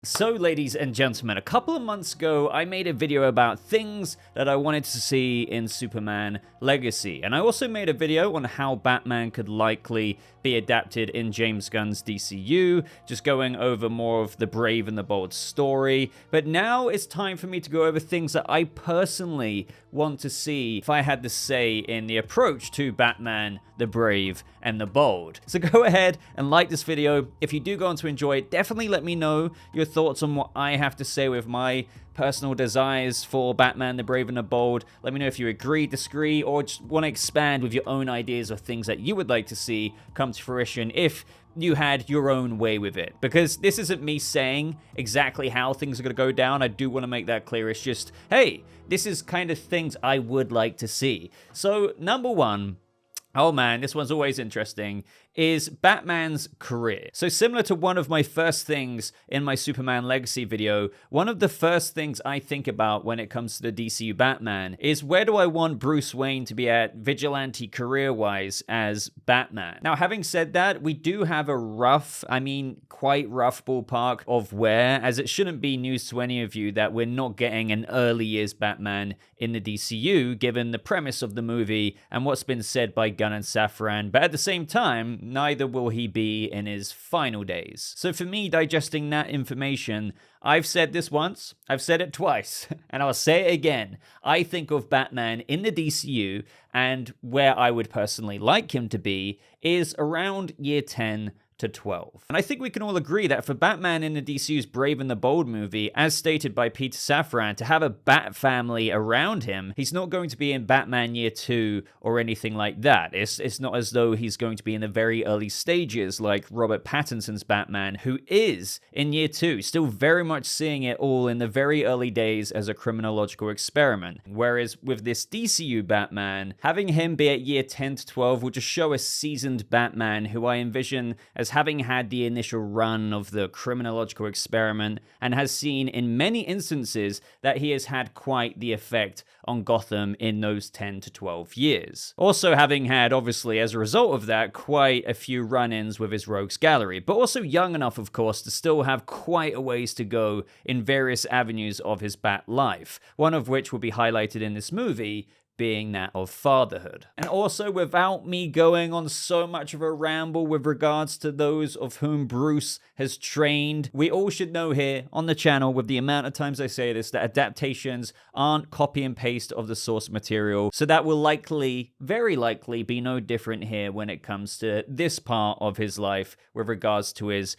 So, ladies and gentlemen, a couple of months ago, I made a video about things that I wanted to see in Superman Legacy. And I also made a video on how Batman could likely be adapted in James Gunn's DCU, just going over more of the brave and the bold story. But now it's time for me to go over things that I personally want to see if I had to say in the approach to Batman, the brave and the bold. So go ahead and like this video. If you do go on to enjoy it, definitely let me know your thoughts on what I have to say with my personal desires for Batman, the brave and the bold. Let me know if you agree, disagree, or just want to expand with your own ideas of things that you would like to see come to fruition if you had your own way with it. Because this isn't me saying exactly how things are going to go down. I do want to make that clear. It's just, hey, this is kind of things I would like to see. So, number one, oh man, this one's always interesting, is Batman's career. So similar to one of my first things in my Superman Legacy video, one of the first things I think about when it comes to the DCU Batman is where do I want Bruce Wayne to be at vigilante career-wise as Batman? Now, having said that, we do have a rough, quite rough ballpark of where, as it shouldn't be news to any of you that we're not getting an early years Batman in the DCU, given the premise of the movie and what's been said by Gunn and Safran, but at the same time, neither will he be in his final days. So for me, digesting that information, I've said this once, I've said it twice, and I'll say it again. I think of Batman in the DCU, and where I would personally like him to be is around year 10 to 12. And I think we can all agree that for Batman in the DCU's Brave and the Bold movie, as stated by Peter Safran, to have a Bat family around him, he's not going to be in Batman Year 2 or anything like that. It's not as though he's going to be in the very early stages like Robert Pattinson's Batman, who is in Year 2, still very much seeing it all in the very early days as a criminological experiment. Whereas with this DCU Batman, having him be at Year 10 to 12 will just show a seasoned Batman who I envision as having had the initial run of the criminological experiment and has seen in many instances that he has had quite the effect on Gotham in those 10 to 12 years. Also having had, obviously, as a result of that, quite a few run-ins with his rogues gallery, but also young enough, of course, to still have quite a ways to go in various avenues of his Bat life, one of which will be highlighted in this movie, being that of fatherhood. And also, without me going on so much of a ramble with regards to those of whom Bruce has trained, we all should know here on the channel, with the amount of times I say this, that adaptations aren't copy and paste of the source material. So that will likely, very likely, be no different here when it comes to this part of his life with regards to his,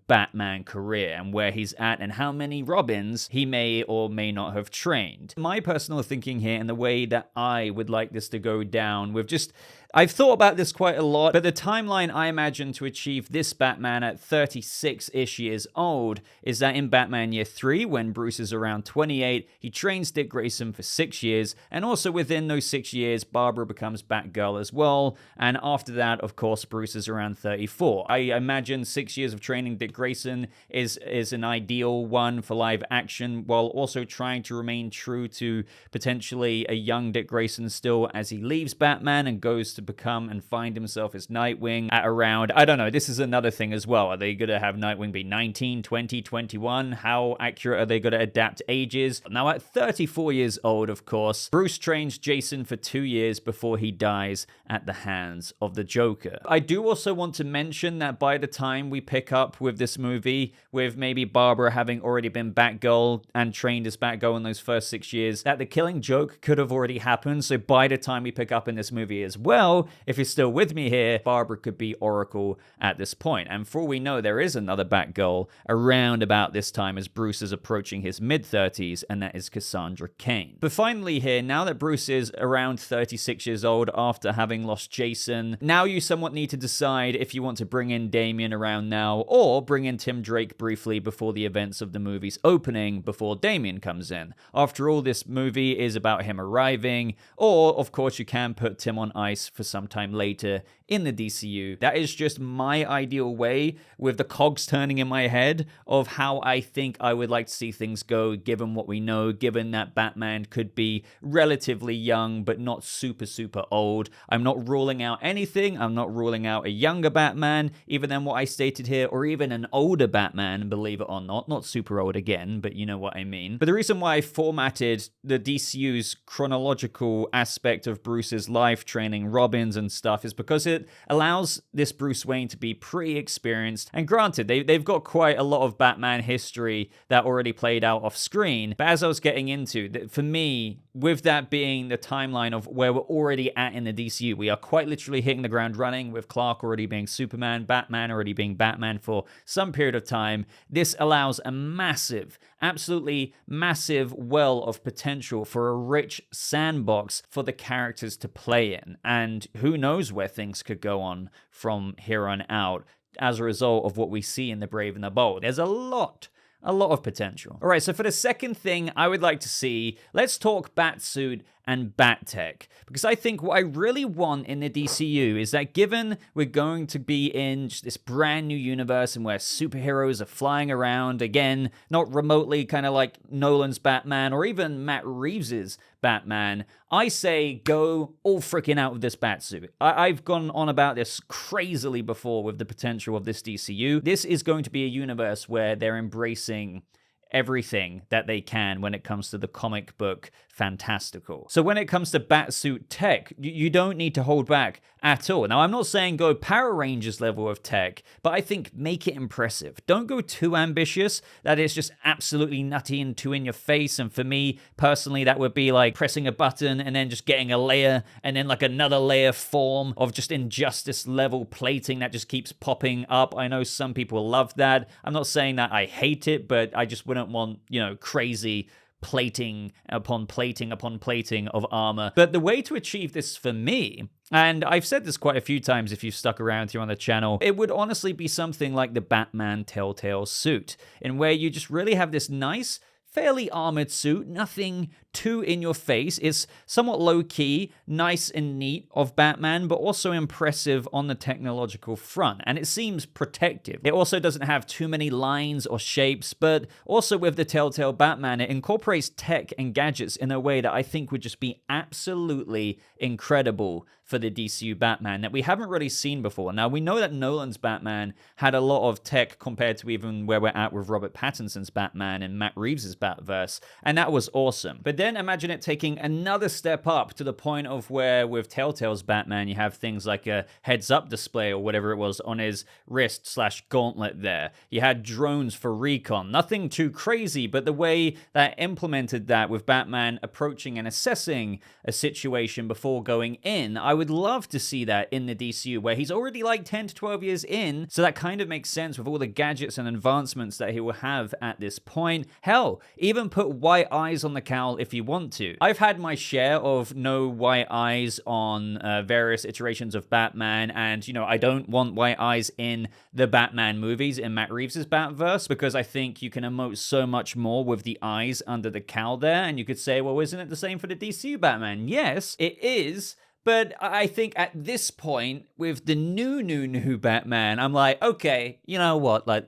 Batman career and where he's at and how many Robins he may or may not have trained. My personal thinking here and the way that I would like this to go down with just, I've thought about this quite a lot, but the timeline I imagine to achieve this Batman at 36-ish years old is that in Batman Year 3, when Bruce is around 28, he trains Dick Grayson for 6 years, and also within those 6 years, Barbara becomes Batgirl as well, and after that, of course, Bruce is around 34. I imagine 6 years of training Dick Grayson is an ideal one for live action, while also trying to remain true to potentially a young Dick Grayson still as he leaves Batman and goes to become and find himself as Nightwing at around, I don't know, this is another thing as well. Are they going to have Nightwing be 19, 20, 21? How accurate are they going to adapt ages? Now, at 34 years old, of course, Bruce trains Jason for 2 years before he dies at the hands of the Joker. I do also want to mention that by the time we pick up with this movie, with maybe Barbara having already been Batgirl and trained as Batgirl in those first 6 years, that the killing joke could have already happened. So by the time we pick up in this movie as well, if you're still with me here, Barbara could be Oracle at this point. And for all we know, there is another Batgirl around about this time as Bruce is approaching his mid-30s, and that is Cassandra Cain. But finally here, now that Bruce is around 36 years old after having lost Jason, now you somewhat need to decide if you want to bring in Damian around now, or bring in Tim Drake briefly before the events of the movie's opening, before Damian comes in. After all, this movie is about him arriving training, or of course you can put Tim on ice for some time later in the DCU. That is just my ideal way, with the cogs turning in my head, of how I think I would like to see things go, given what we know, given that Batman could be relatively young but not super old. I'm not ruling out anything. I'm not ruling out a younger Batman even than what I stated here, or even an older Batman, believe it or not super old again, but you know what I mean. But the reason why I formatted the DCU's chronological aspect of Bruce's life, training Robins and stuff, is because it allows this Bruce Wayne to be pretty experienced. And granted, they've got quite a lot of Batman history that already played out off screen. But as I was getting into, for me, with that being the timeline of where we're already at in the DCU, we are quite literally hitting the ground running, with Clark already being Superman, Batman already being Batman for some period of time. This allows a massive, absolutely massive well of potential for a rich sandbox for the characters to play in. And who knows where things could go on from here on out as a result of what we see in The Brave and the Bold. There's a lot of potential. All right, so for the second thing I would like to see, let's talk Batsuit and Bat-Tech, because I think what I really want in the DCU is that, given we're going to be in just this brand new universe and where superheroes are flying around again, not remotely kind of like Nolan's Batman or even Matt Reeves's Batman, I say go all freaking out with this Batsuit. I've gone on about this crazily before with the potential of this DCU. This is going to be a universe where they're embracing everything that they can when it comes to the comic book fantastical. So when it comes to Batsuit tech, you don't need to hold back at all. Now, I'm not saying go Power Rangers level of tech, but I think make it impressive. Don't go too ambitious that it's just absolutely nutty and too in your face. And for me personally, that would be like pressing a button and then just getting a layer and then like another layer form of just Injustice level plating that just keeps popping up. I know some people love that. I'm not saying that I hate it, but I just wouldn't want, crazy plating upon plating upon plating of armor. But the way to achieve this for me, and I've said this quite a few times if you've stuck around here on the channel, it would honestly be something like the Batman Telltale suit, in where you just really have this nice, fairly armored suit, nothing too in your face. It's somewhat low-key, nice and neat of Batman, but also impressive on the technological front, and it seems protective. It also doesn't have too many lines or shapes, but also with the Telltale Batman, it incorporates tech and gadgets in a way that I think would just be absolutely incredible for the DCU Batman that we haven't really seen before. Now, we know that Nolan's Batman had a lot of tech compared to even where we're at with Robert Pattinson's Batman and Matt Reeves' Batverse, and that was awesome. But then imagine it taking another step up to the point of where with Telltale's Batman, you have things like a heads-up display or whatever it was on his wrist/gauntlet there. You had drones for recon. Nothing too crazy, but the way that implemented that with Batman approaching and assessing a situation before going in, I would love to see that in the DCU, where he's already like 10 to 12 years in, so that kind of makes sense with all the gadgets and advancements that he will have at this point. Hell, even put white eyes on the cowl if you want to. I've had my share of no white eyes on various iterations of Batman, and I don't want white eyes in the Batman movies in Matt Reeves' Batverse, because I think you can emote so much more with the eyes under the cowl there, and you could say, well, isn't it the same for the DCU Batman? Yes, it is. But I think at this point, with the new Batman, I'm like, okay, you know what, like,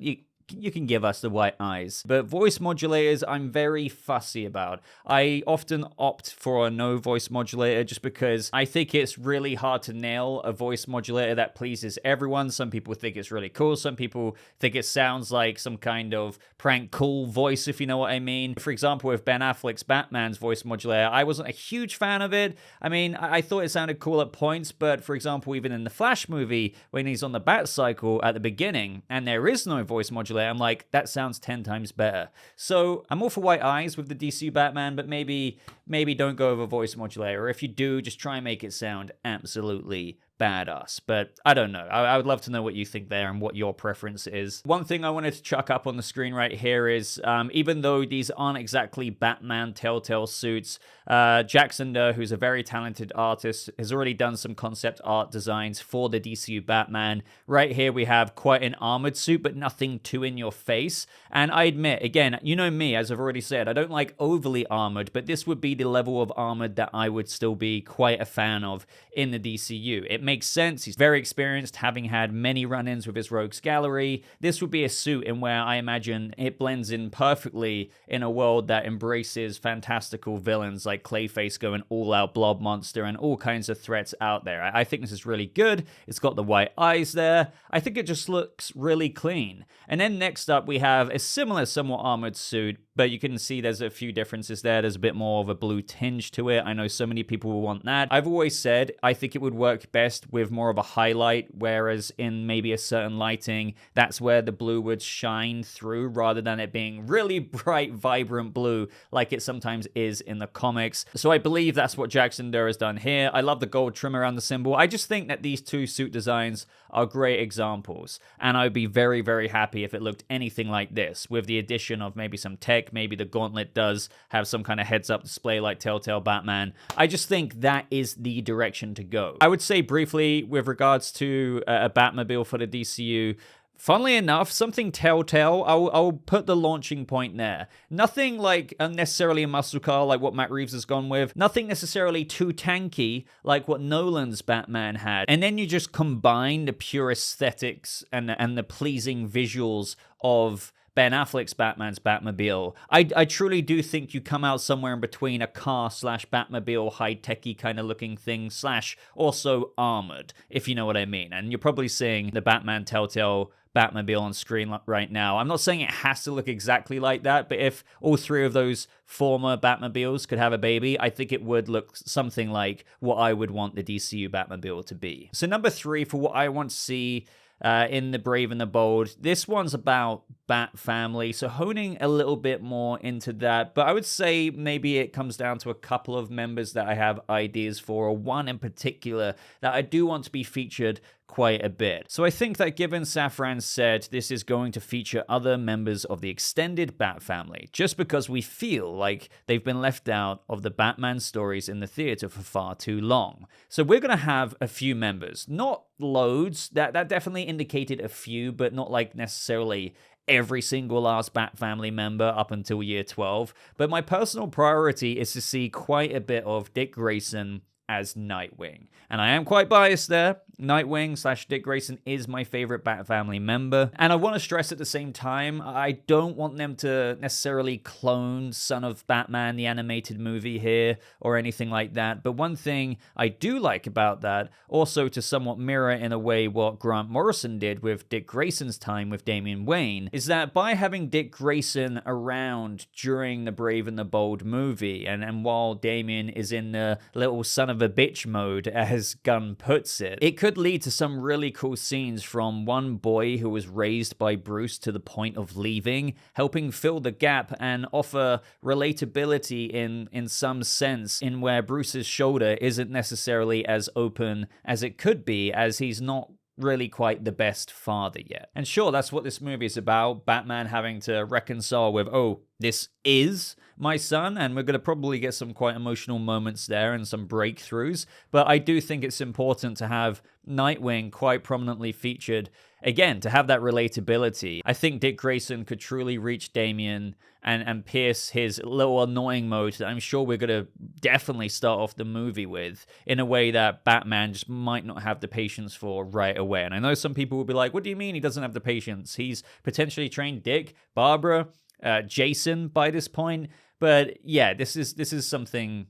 you can give us the white eyes. But voice modulators, I'm very fussy about. I often opt for a no voice modulator just because I think it's really hard to nail a voice modulator that pleases everyone. Some people think it's really cool. Some people think it sounds like some kind of prank cool voice, if you know what I mean. For example, with Ben Affleck's Batman's voice modulator, I wasn't a huge fan of it. I mean, I thought it sounded cool at points, but for example, even in the Flash movie, when he's on the Bat Cycle at the beginning, and there is no voice modulator, I'm like, that sounds 10 times better. So I'm all for white eyes with the DCU Batman, but maybe don't go over voice modulator. Or if you do, just try and make it sound absolutely badass. But I don't know. I would love to know what you think there and what your preference is. One thing I wanted to chuck up on the screen right here is, even though these aren't exactly Batman Telltale suits, Jackson Durr, who's a very talented artist, has already done some concept art designs for the DCU Batman. Right here we have quite an armored suit, but nothing too in your face. And I admit, again, you know me, as I've already said, I don't like overly armored, but this would be the level of armored that I would still be quite a fan of in the DCU. It makes sense. He's very experienced, having had many run-ins with his rogues gallery. This would be a suit in where I imagine it blends in perfectly in a world that embraces fantastical villains like Clayface going all-out blob monster and all kinds of threats out there. I think this is really good. It's got the white eyes there. I think it just looks really clean. And then next up we have a similar, somewhat armored suit, but you can see there's a few differences there. There's a bit more of a blue tinge to it. I know so many people will want that. I've always said I think it would work best with more of a highlight, whereas in maybe a certain lighting, that's where the blue would shine through rather than it being really bright, vibrant blue like it sometimes is in the comics. So I believe that's what Jackson Durr has done here. I love the gold trim around the symbol. I just think that these two suit designs are great examples, and I'd be very, very happy if it looked anything like this, with the addition of maybe some tech. Maybe the gauntlet does have some kind of heads-up display like Telltale Batman. I just think that is the direction to go. I would say briefly with regards to a Batmobile for the DCU, funnily enough, something Telltale, I'll put the launching point there. Nothing like unnecessarily a muscle car like what Matt Reeves has gone with. Nothing necessarily too tanky like what Nolan's Batman had. And then you just combine the pure aesthetics and the pleasing visuals of Ben Affleck's Batman's Batmobile. I truly do think you come out somewhere in between a car slash Batmobile high-techy kind of looking thing slash also armored, if you know what I mean. And you're probably seeing the Batman Telltale Batmobile on screen right now. I'm not saying it has to look exactly like that, but if all three of those former Batmobiles could have a baby, I think it would look something like what I would want the DCU Batmobile to be. So number 3 for what I want to see in The Brave and the Bold. This one's about Bat Family, so honing a little bit more into that. But I would say maybe it comes down to a couple of members that I have ideas for, or one in particular that I do want to be featured quite a bit. So I think that given Safran said this is going to feature other members of the extended Bat Family, just because we feel like they've been left out of the Batman stories in the theater for far too long. So we're going to have a few members, not loads, that definitely indicated a few, but not like necessarily every single last Bat Family member up until year 12. But my personal priority is to see quite a bit of Dick Grayson as Nightwing. And I am quite biased there. Nightwing / Dick Grayson is my favorite Bat Family member. And I want to stress at the same time, I don't want them to necessarily clone Son of Batman, the animated movie here, or anything like that. But one thing I do like about that, also to somewhat mirror in a way what Grant Morrison did with Dick Grayson's time with Damian Wayne, is that by having Dick Grayson around during the Brave and the Bold movie, and while Damian is in the little son of a bitch mode, as Gunn puts it, it could lead to some really cool scenes from one boy who was raised by Bruce to the point of leaving, helping fill the gap and offer relatability in some sense in where Bruce's shoulder isn't necessarily as open as it could be, as he's not really quite the best father yet. And sure, that's what this movie is about, Batman having to reconcile with, oh, this is my son, and we're going to probably get some quite emotional moments there and some breakthroughs, but I do think it's important to have Nightwing quite prominently featured, again, to have that relatability. I think Dick Grayson could truly reach Damian and pierce his little annoying mode that I'm sure we're going to definitely start off the movie with, in a way that Batman just might not have the patience for right away. And I know some people will be like, what do you mean he doesn't have the patience? He's potentially trained Dick, Barbara, Jason by this point. But yeah, this is something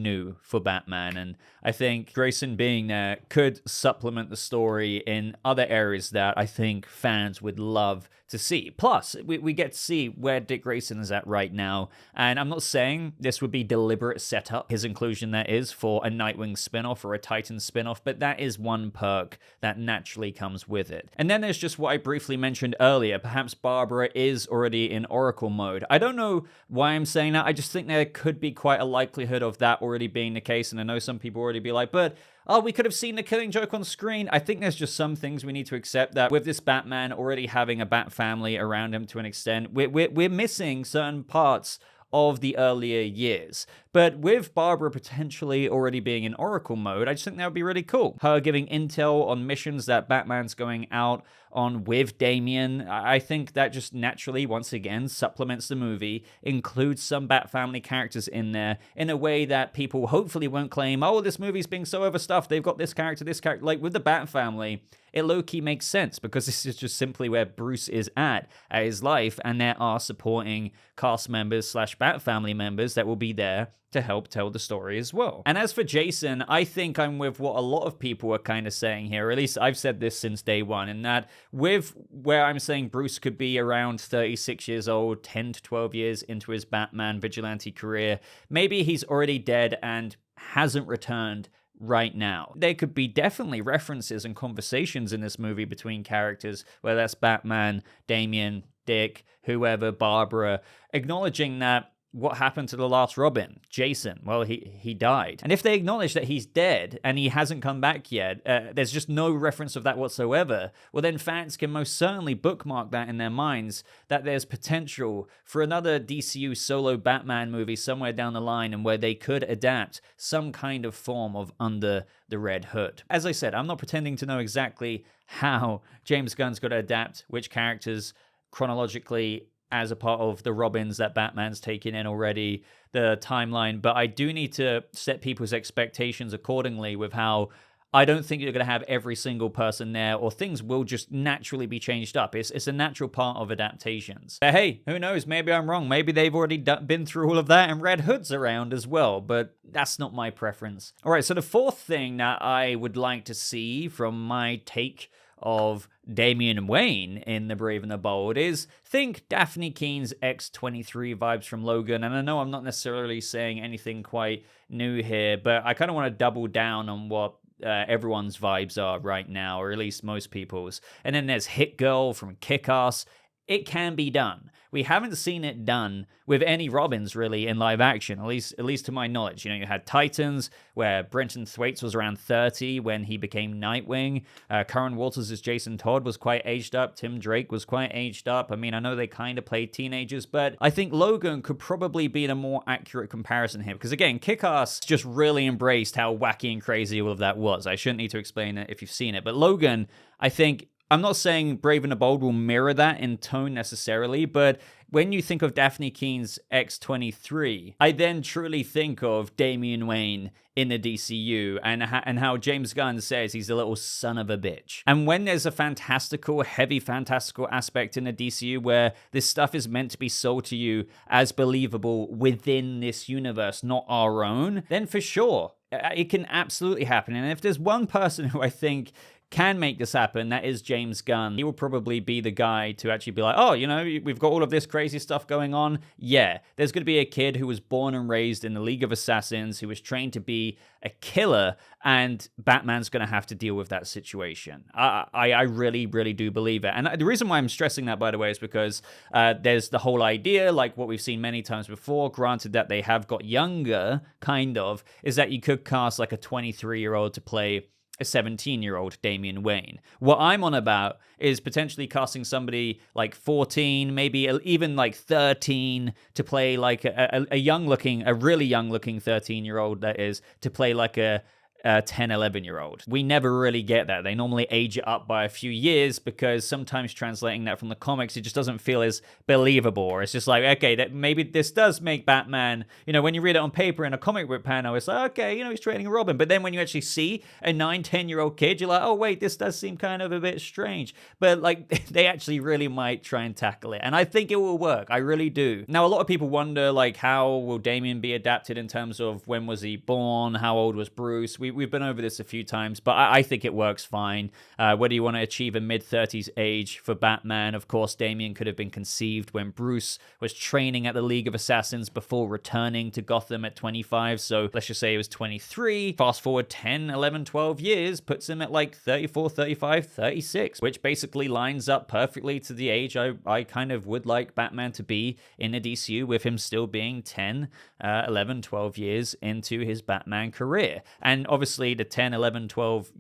new for Batman, and I think Grayson being there could supplement the story in other areas that I think fans would love to see. Plus, we get to see where Dick Grayson is at right now, and I'm not saying this would be deliberate setup, his inclusion that is, for a Nightwing spinoff or a Titan spinoff, but that is one perk that naturally comes with it. And then there's just what I briefly mentioned earlier, perhaps Barbara is already in Oracle mode. I don't know why I'm saying that, I just think there could be quite a likelihood of that already being the case, and I know some people already be like, but oh, we could have seen the Killing Joke on screen. I think there's just some things we need to accept that with this Batman already having a Bat family around him to an extent, we're missing certain parts of the earlier years. But with Barbara potentially already being in Oracle mode, I just think that would be really cool. Her giving intel on missions that Batman's going out on with Damian, I think that just naturally, once again, supplements the movie, includes some Bat family characters in there in a way that people hopefully won't claim, oh, this movie's being so overstuffed, they've got this character. Like with the Bat family, it low-key makes sense because this is just simply where Bruce is at his life, and there are supporting cast members / Bat family members that will be there to help tell the story as well. And as for Jason, I think I'm with what a lot of people are kind of saying here, or at least I've said this since day one, in that with where I'm saying Bruce could be around 36 years old, 10 to 12 years into his Batman vigilante career, maybe he's already dead and hasn't returned right now. There could be definitely references and conversations in this movie between characters, whether that's Batman, Damian, Dick, whoever, Barbara, acknowledging that what happened to the last Robin, Jason? Well, he died. And if they acknowledge that he's dead and he hasn't come back yet, there's just no reference of that whatsoever, well then fans can most certainly bookmark that in their minds, that there's potential for another DCU solo Batman movie somewhere down the line, and where they could adapt some kind of form of Under the Red Hood. As I said, I'm not pretending to know exactly how James Gunn's got to adapt which characters chronologically as a part of the Robins that Batman's taken in already, the timeline, but I do need to set people's expectations accordingly with how I don't think you're going to have every single person there, or things will just naturally be changed up. It's a natural part of adaptations. But hey, who knows? Maybe I'm wrong. Maybe they've already been through all of that and Red Hood's around as well, but that's not my preference. All right, so the fourth thing that I would like to see from my take of Damian Wayne in The Brave and the Bold is, think Daphne Keene's X-23 vibes from Logan. And I know I'm not necessarily saying anything quite new here, but I kind of want to double down on what everyone's vibes are right now, or at least most people's. And then there's Hit Girl from Kick-Ass. It can be done. We haven't seen it done with any Robins really in live action, at least to my knowledge. You know, you had Titans, where Brenton Thwaites was around 30 when he became Nightwing. Curran Walters as Jason Todd was quite aged up. Tim Drake was quite aged up. I mean, I know they kind of played teenagers, but I think Logan could probably be a more accurate comparison here. Because again, Kick-Ass just really embraced how wacky and crazy all of that was. I shouldn't need to explain it if you've seen it. But Logan, I think, I'm not saying Brave and the Bold will mirror that in tone necessarily, but when you think of Daphne Keene's X-23, I then truly think of Damian Wayne in the DCU and how James Gunn says he's a little son of a bitch. And when there's a heavy fantastical aspect in the DCU where this stuff is meant to be sold to you as believable within this universe, not our own, then for sure, it can absolutely happen. And if there's one person who I think can make this happen, that is James Gunn. He will probably be the guy to actually be like, oh, you know, we've got all of this crazy stuff going on. Yeah, there's going to be a kid who was born and raised in the League of Assassins, who was trained to be a killer, and Batman's going to have to deal with that situation. I really, really do believe it. And the reason why I'm stressing that, by the way, is because there's the whole idea, like what we've seen many times before, granted that they have got younger, kind of, is that you could cast like a 23-year-old to play a 17-year-old Damian Wayne. What I'm on about is potentially casting somebody like 14, maybe even like 13 to play like a really young-looking 13-year-old, that is, to play like a 10, 11-year-old. We never really get that. They normally age it up by a few years because sometimes translating that from the comics, it just doesn't feel as believable. Or it's just like, okay, that maybe this does make Batman, you know, when you read it on paper in a comic book panel, it's like, okay, you know, he's training a Robin. But then when you actually see a 9, 10-year-old kid, you're like, oh, wait, this does seem kind of a bit strange. But like, they actually really might try and tackle it. And I think it will work. I really do. Now, a lot of people wonder, like, how will Damian be adapted in terms of when was he born? How old was Bruce? We've been over this a few times, but I think it works fine. Whether you want to achieve a mid-30s age for Batman, of course, Damian could have been conceived when Bruce was training at the League of Assassins before returning to Gotham at 25. So let's just say he was 23. Fast forward 10, 11, 12 years, puts him at like 34, 35, 36, which basically lines up perfectly to the age I kind of would like Batman to be in the DCU, with him still being 10, 11, 12 years into his Batman career. And obviously, obviously the 10, 11, 12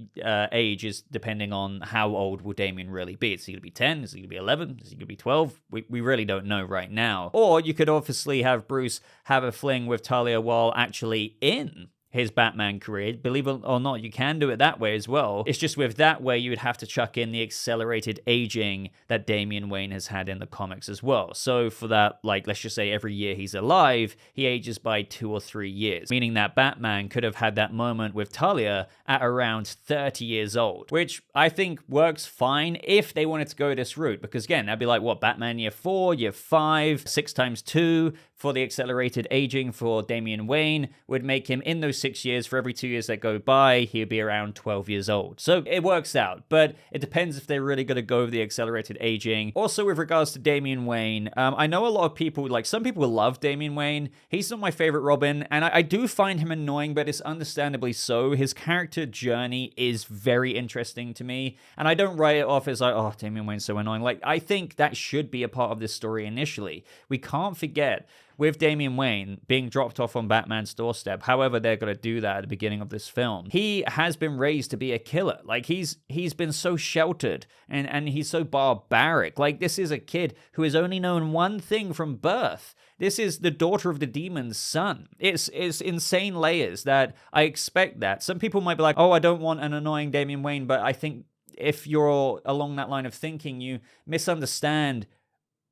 age is depending on how old will Damian really be. Is he going to be 10? Is he going to be 11? Is he going to be 12? We really don't know right now. Or you could obviously have Bruce have a fling with Talia while actually in his Batman career. Believe it or not, you can do it that way as well. It's just with that way, you would have to chuck in the accelerated aging that Damian Wayne has had in the comics as well. So for that, like, let's just say every year he's alive, he ages by 2 or 3 years, meaning that Batman could have had that moment with Talia at around 30 years old, which I think works fine if they wanted to go this route, because again, that'd be like, what, Batman year 4, year 5, 6 times 2 for the accelerated aging for Damian Wayne would make him, in those 6 years, for every 2 years that go by, he'd be around 12 years old. So it works out, but it depends if they're really going to go with the accelerated aging. Also, with regards to Damian Wayne, I know a lot of people, like some people love Damian Wayne. He's not my favorite Robin, and I do find him annoying, but it's understandably so. His character journey is very interesting to me, and I don't write it off as like, oh, Damian Wayne's so annoying. Like, I think that should be a part of this story initially. We can't forget, with Damian Wayne being dropped off on Batman's doorstep, however they're going to do that at the beginning of this film, he has been raised to be a killer. Like, he's been so sheltered and he's so barbaric. Like, this is a kid who has only known one thing from birth. This is the daughter of the demon's son. It's insane layers that I expect that. Some people might be like, oh, I don't want an annoying Damian Wayne, but I think if you're along that line of thinking, you misunderstand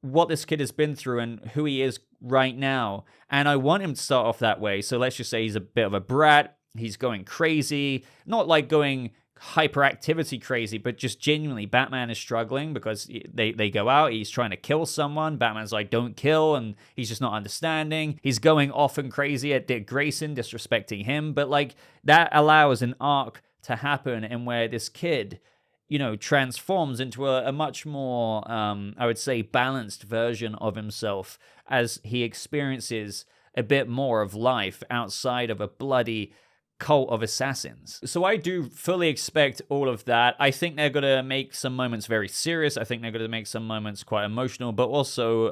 what this kid has been through and who he is right now. And I want him to start off that way. So let's just say he's a bit of a brat. He's going crazy, not like going hyperactivity crazy, but just genuinely Batman is struggling because they go out, he's trying to kill someone, Batman's like, don't kill, and he's just not understanding. He's going off and crazy at Dick Grayson, disrespecting him, but like that allows an arc to happen in where this kid, you know, transforms into a much more, I would say, balanced version of himself as he experiences a bit more of life outside of a bloody cult of assassins. So I do fully expect all of that. I think they're going to make some moments very serious. I think they're going to make some moments quite emotional, but also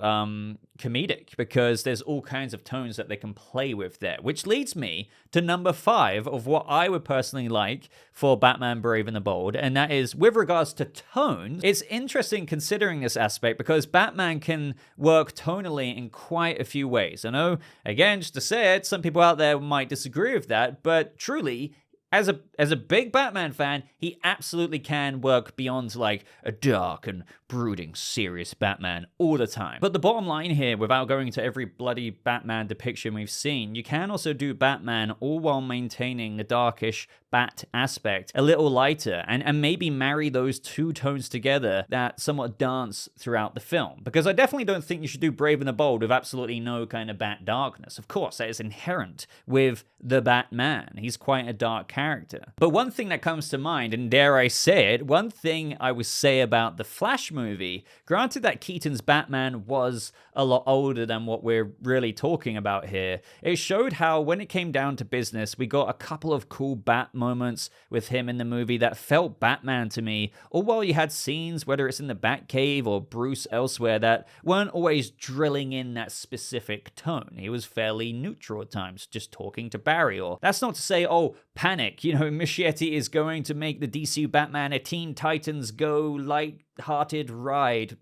comedic, because there's all kinds of tones that they can play with there, which leads me to number 5 of what I would personally like for Batman Brave and the Bold, and that is with regards to tones. It's interesting considering this aspect because Batman can work tonally in quite a few ways. I know, again, just to say it, some people out there might disagree with that, but truly, as a big Batman fan, he absolutely can work beyond like a dark and brooding, serious Batman all the time. But the bottom line here, without going into every bloody Batman depiction we've seen, you can also do Batman all while maintaining the darkish Bat aspect a little lighter, and maybe marry those two tones together that somewhat dance throughout the film. Because I definitely don't think you should do Brave and the Bold with absolutely no kind of Bat darkness. Of course, that is inherent with the Batman. He's quite a dark character. But one thing that comes to mind, and dare I say it, one thing I would say about the Flash movie, granted that Keaton's Batman was a lot older than what we're really talking about here, it showed how when it came down to business, we got a couple of cool Bat moments with him in the movie that felt Batman to me, or while you had scenes, whether it's in the Batcave or Bruce elsewhere, that weren't always drilling in that specific tone. He was fairly neutral at times, just talking to Barry. Or that's not to say, oh, panic, you know, Muschietti is going to make the DCU Batman a Teen Titans Go light-hearted ride.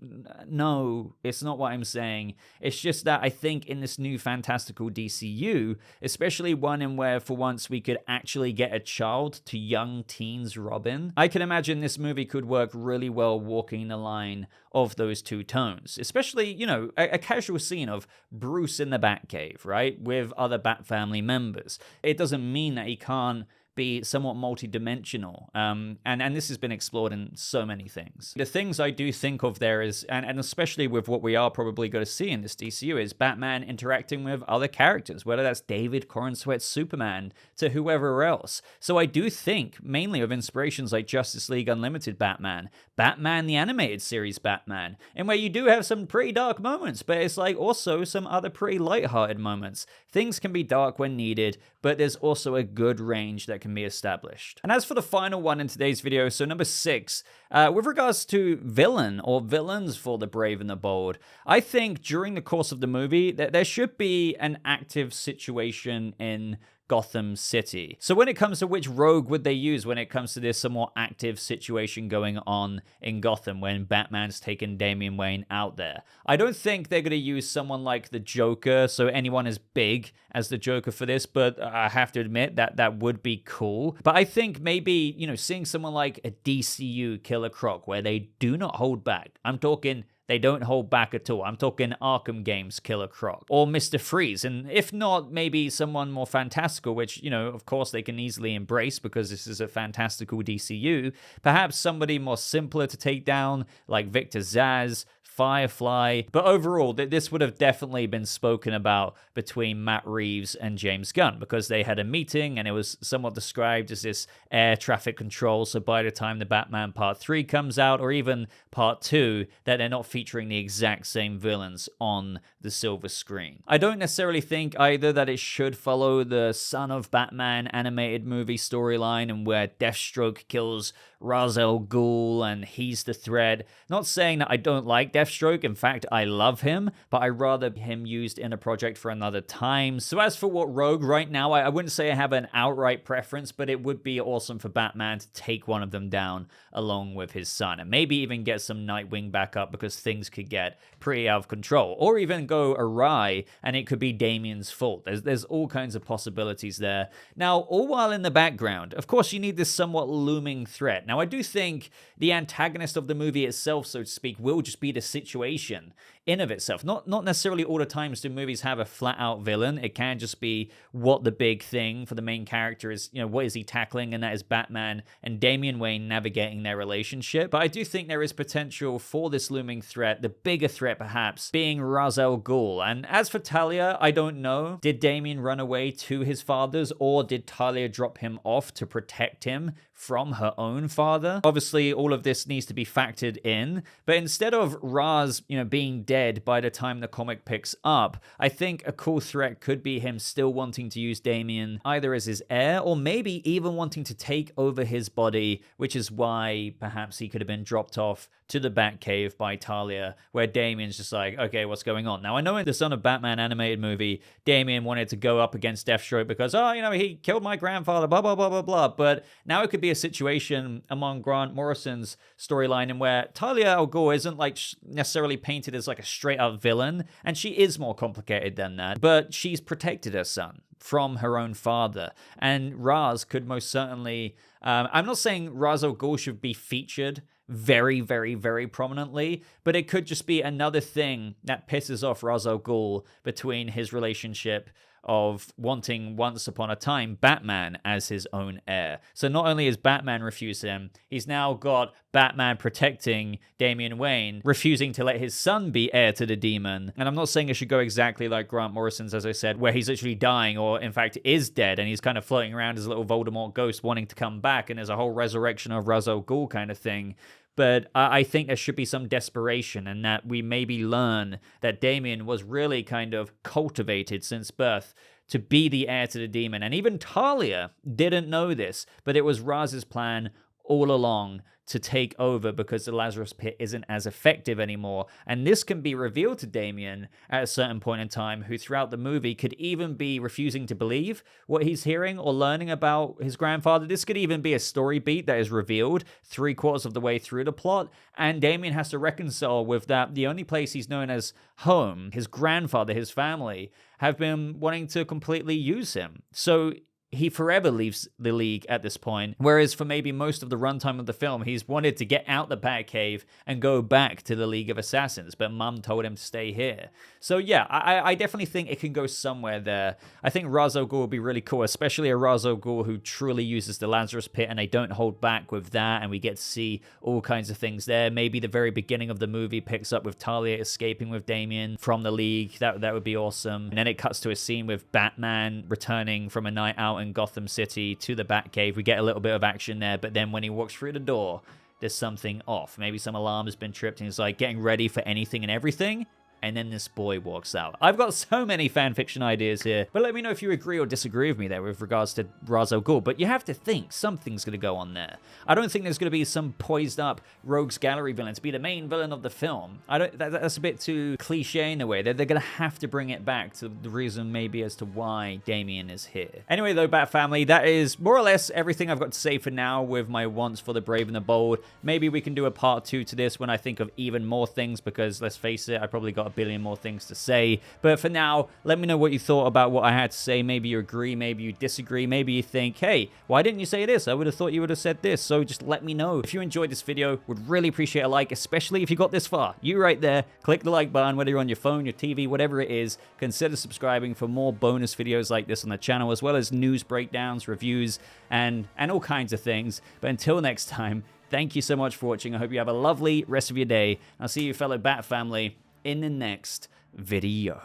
No, it's not what I'm saying. It's just that I think in this new fantastical DCU, especially one in where for once we could actually get a child to young teens Robin, I can imagine this movie could work really well walking the line of those two tones. Especially, you know, a casual scene of Bruce in the Batcave, right, with other Bat family members. It doesn't mean that he can't be somewhat multi-dimensional, and this has been explored in so many things. The things I do think of there is, and especially with what we are probably going to see in this DCU, is Batman interacting with other characters, whether that's David Corenswet's Superman to whoever else. So I do think mainly of inspirations like Justice League Unlimited Batman, Batman the Animated Series Batman, and where you do have some pretty dark moments, but it's like also some other pretty lighthearted moments. Things can be dark when needed, but there's also a good range that can be established. And as for the final one in today's video, so number 6, with regards to villain or villains for the Brave and the Bold, I think during the course of the movie that there should be an active situation in Gotham City. So when it comes to which rogue would they use when it comes to this somewhat active situation going on in Gotham when Batman's taken Damian Wayne out there? I don't think they're going to use someone like the Joker, so anyone as big as the Joker for this, but I have to admit that that would be cool. But I think maybe, seeing someone like a DCU Killer Croc where they do not hold back. I'm talking they don't hold back at all. I'm talking Arkham Games Killer Croc or Mr. Freeze. And if not, maybe someone more fantastical, which, of course they can easily embrace because this is a fantastical DCU. Perhaps somebody more simpler to take down like Victor Zsasz, Firefly. But overall, this would have definitely been spoken about between Matt Reeves and James Gunn because they had a meeting and it was somewhat described as this air traffic control. So by the time the Batman Part 3 comes out, or even Part 2, that they're not featuring the exact same villains on the silver screen. I don't necessarily think either that it should follow the Son of Batman animated movie storyline and where Deathstroke kills Ra's al Ghul and he's the threat. Not saying that I don't like Deathstroke, in fact I love him, but I'd rather him used in a project for another time. So as for what rogue, right now I wouldn't say I have an outright preference, but it would be awesome for Batman to take one of them down along with his son, and maybe even get some Nightwing back up because things could get pretty out of control, or even go awry and it could be Damian's fault. There's all kinds of possibilities there. Now, all while in the background, of course you need this somewhat looming threat. Now, I do think the antagonist of the movie itself, so to speak, will just be the situation in of itself. Not necessarily all the times do movies have a flat-out villain. It can just be what the big thing for the main character is, what is he tackling, and that is Batman and Damian Wayne navigating their relationship. But I do think there is potential for this looming threat, the bigger threat perhaps, being Ra's al Ghul. And as for Talia, I don't know. Did Damian run away to his father's, or did Talia drop him off to protect him from her own father? Obviously, all of this needs to be factored in, but instead of Ra's, being dead by the time the comic picks up, I think a cool threat could be him still wanting to use Damian either as his heir or maybe even wanting to take over his body, which is why perhaps he could have been dropped off to the Batcave by Talia, where Damian's just like, okay, what's going on? Now, I know in the Son of Batman animated movie, Damian wanted to go up against Deathstroke because, he killed my grandfather, blah, blah, blah, blah, blah. But now it could be a situation among Grant Morrison's storyline in where Talia al Ghul isn't necessarily painted as a straight up villain, and she is more complicated than that, but she's protected her son from her own father. And Ra's could most certainly, I'm not saying Ra's al Ghul should be featured very, very, very prominently, but it could just be another thing that pisses off Ra's al Ghul between his relationship of wanting once upon a time Batman as his own heir. So not only has Batman refused him, he's now got Batman protecting Damian Wayne, refusing to let his son be heir to the demon. And I'm not saying it should go exactly like Grant Morrison's, as I said, where he's literally dying or in fact is dead and he's kind of floating around as a little Voldemort ghost wanting to come back and there's a whole resurrection of Ra's al Ghul kind of thing. But I think there should be some desperation and that we maybe learn that Damian was really kind of cultivated since birth to be the heir to the demon. And even Talia didn't know this, but it was Raz's plan all along to take over because the Lazarus Pit isn't as effective anymore. And this can be revealed to Damian at a certain point in time, who throughout the movie could even be refusing to believe what he's hearing or learning about his grandfather. This could even be a story beat that is revealed 3/4 of the way through the plot. And Damian has to reconcile with that the only place he's known as home, his grandfather, his family, have been wanting to completely use him. So he forever leaves the League at this point, whereas for maybe most of the runtime of the film, he's wanted to get out the Batcave and go back to the League of Assassins, but Mum told him to stay here. So yeah, I definitely think it can go somewhere there. I think Ra's al Ghul would be really cool, especially a Ra's al Ghul who truly uses the Lazarus Pit and they don't hold back with that, and we get to see all kinds of things there. Maybe the very beginning of the movie picks up with Talia escaping with Damian from the League. That would be awesome. And then it cuts to a scene with Batman returning from a night out in Gotham City to the Batcave. We get a little bit of action there, but then when he walks through the door, there's something off. Maybe some alarm has been tripped and he's like getting ready for anything and everything, and then this boy walks out. I've got so many fanfiction ideas here, but let me know if you agree or disagree with me there with regards to Ra's al Ghul. But you have to think something's going to go on there. I don't think there's going to be some poised up rogues gallery villain to be the main villain of the film. That's a bit too cliche in a way. They're going to have to bring it back to the reason maybe as to why Damian is here. Anyway though, Bat Family, that is more or less everything I've got to say for now with my wants for the brave and the bold. Maybe we can do a part 2 to this when I think of even more things, because let's face it, I probably got a billion more things to say. But for now, let me know what you thought about what I had to say. Maybe you agree, maybe you disagree, maybe you think, hey, why didn't you say this? I would have thought you would have said this. So just let me know. If you enjoyed this video, would really appreciate a like, especially if you got this far. You right there, click the like button, whether you're on your phone, your TV, whatever it is. Consider subscribing for more bonus videos like this on the channel, as well as news breakdowns, reviews, and all kinds of things. But until next time, thank you so much for watching. I hope you have a lovely rest of your day. I'll see you, fellow Bat Family, in the next video.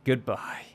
Goodbye.